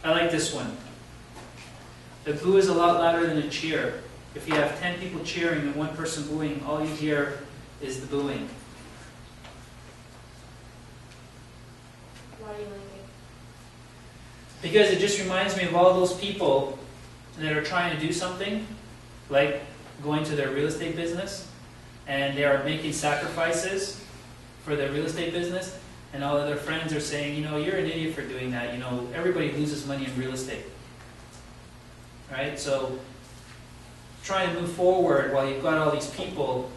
I like this one. A boo is a lot louder than a cheer. If you have 10 people cheering and one person booing, all you hear is the booing. Why do you like it? Because it just reminds me of all those people that are trying to do something, like going to their real estate business, and they are making sacrifices for their real estate business, and all of their friends are saying, you know, you're an idiot for doing that. You know, everybody loses money in real estate. Right? So trying to move forward while you've got all these people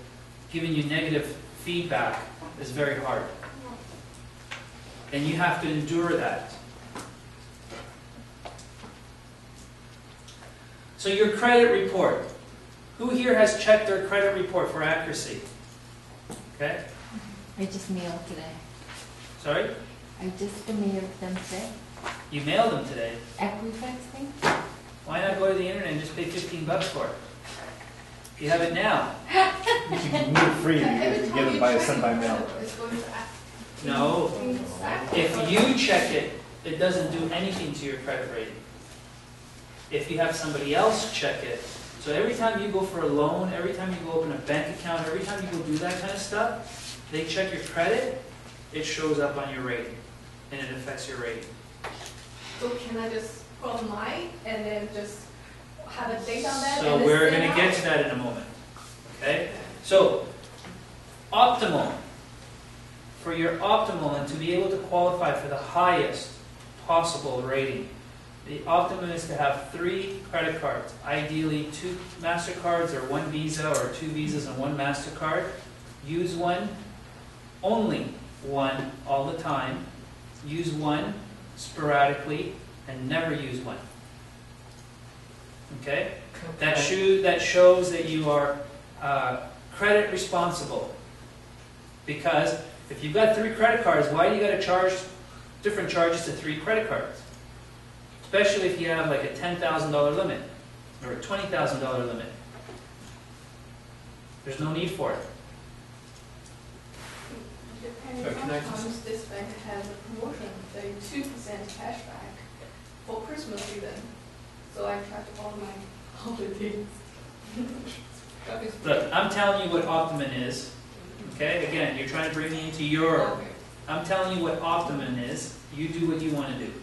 giving you negative feedback is very hard. And you have to endure that. So your credit report. Who here has checked their credit report for accuracy? Okay? I just mailed today. Sorry? I just mailed them today. You mailed them today. Equifax thing? Why not go to the internet and just pay $15 for it? You have it now. You can get it free. You get it by sent by mail. No. If you check it, it doesn't do anything to your credit rating. If you have somebody else check it, so every time you go for a loan, every time you go open a bank account, every time you go do that kind of stuff, they check your credit, it shows up on your rating, and it affects your rating. So can I just call mine and then just have a date on that? So we're going to get to that in a moment. Okay? So, optimal. For your optimal and to be able to qualify for the highest possible rating, the optimum is to have 3 credit cards. Ideally 2 MasterCards or 1 Visa, or 2 Visas and 1 MasterCard. Use one, only one all the time. Use one sporadically and never use one. Okay? That shows that you are credit responsible. Because if you've got 3 credit cards, why do you got to charge different charges to 3 credit cards? Especially if you have like a $10,000 limit or a $20,000 limit. There's no need for it. Depending on times, this bank has a promotion, 32% cashback for Christmas even. So I tracked all my holidays. Look, I'm telling you what Optimum is. Okay? Again, you're trying to bring me into your... Okay. I'm telling you what Optimum is. You do what you want to do.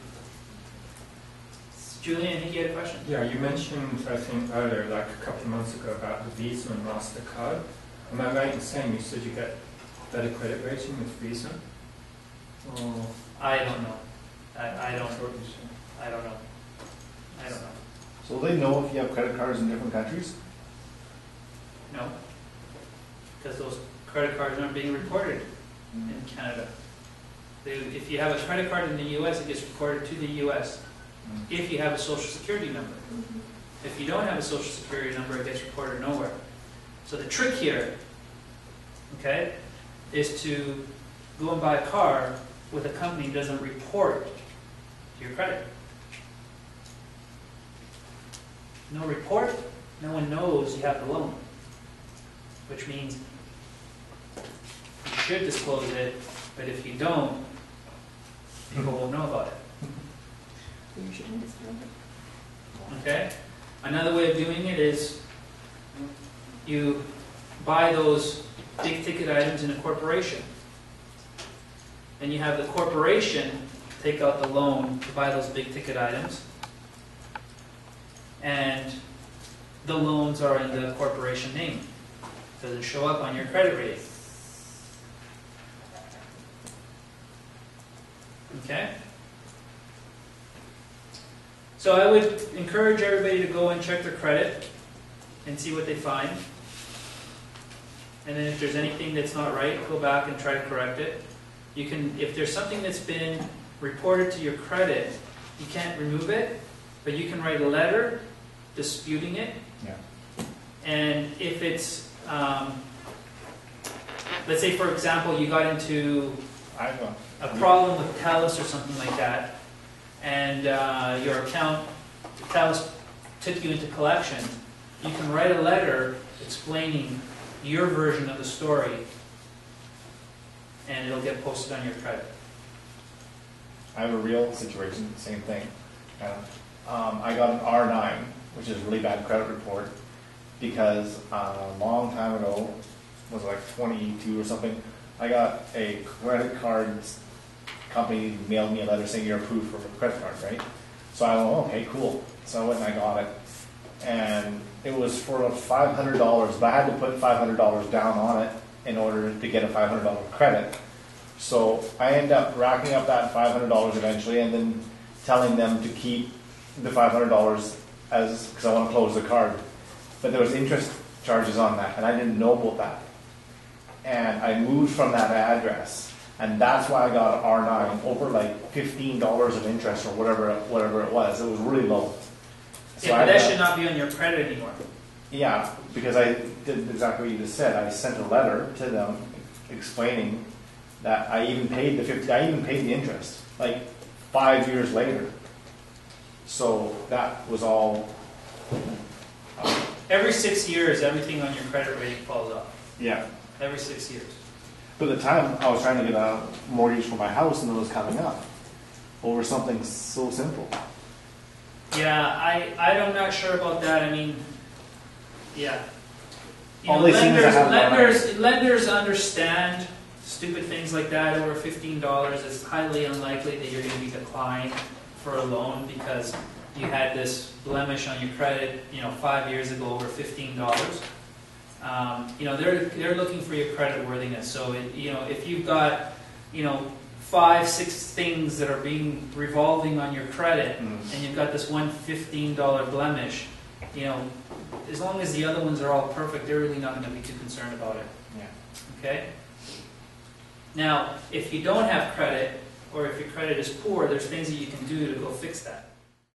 Julian, I think you had a question. Yeah, you mentioned, I think, earlier, like a couple of months ago, about the Visa and MasterCard. Am I right in saying you said you get better credit rating with Visa? Oh, I don't know. I don't That's what you said. I don't know. I don't know. So they know if you have credit cards in different countries? No. Because those credit cards aren't being reported in Canada. If you have a credit card in the U.S., it gets reported to the U.S. If you have a social security number. If you don't have a social security number, it gets reported nowhere. So the trick here, okay, is to go and buy a car with a company that doesn't report your credit. No report, no one knows you have the loan. Which means you should disclose it, but if you don't, people won't know about it. You shouldn't disclose it. Okay? Another way of doing it is you buy those big ticket items in a corporation. And you have the corporation take out the loan to buy those big ticket items. And the loans are in the corporation name. Does it show up on your credit rating? Okay? So I would encourage everybody to go and check their credit and see what they find. And then if there's anything that's not right, go back and try to correct it. You can, if there's something that's been reported to your credit, you can't remove it, but you can write a letter disputing it. Yeah. And if it's, let's say for example, you got into a problem with Talus or something like that, and your account, Talus took you into collection, you can write a letter explaining your version of the story, and it'll get posted on your credit. I have a real situation, same thing. I got an R9, which is a really bad credit report, because a long time ago, was it like 22 or something, I got a credit card company mailed me a letter saying you're approved for a credit card, right? So I went, oh, okay, cool. So I went and I got it. And it was for $500, but I had to put $500 down on it in order to get a $500 credit. So I ended up racking up that $500 eventually and then telling them to keep the $500 as, because I want to close the card. But there was interest charges on that, and I didn't know about that. And I moved from that address, and that's why I got an R9, over like $15 of interest or whatever it was. It was really low. So Yeah, but that should not be on your credit anymore. Yeah, because I did exactly what you just said. I sent a letter to them explaining that I even paid the interest, like 5 years later. So that was all. Every 6 years, everything on your credit rating falls off. Yeah. Every 6 years. But at the time, I was trying to get a mortgage for my house, and it was coming up over something so simple. Yeah, I'm not sure about that. I mean, yeah. You know, All they see is I have lenders understand stupid things like that. Over $15, it's highly unlikely that you're going to be declined for a loan because you had this blemish on your credit, 5 years ago over $15. They're looking for your credit worthiness. So, if you've got, 5, 6 things that are being revolving on your credit, and you've got this one $15 blemish, as long as the other ones are all perfect, they're really not going to be too concerned about it. Yeah. Okay? Now, if you don't have credit, or if your credit is poor, there's things that you can do to go fix that.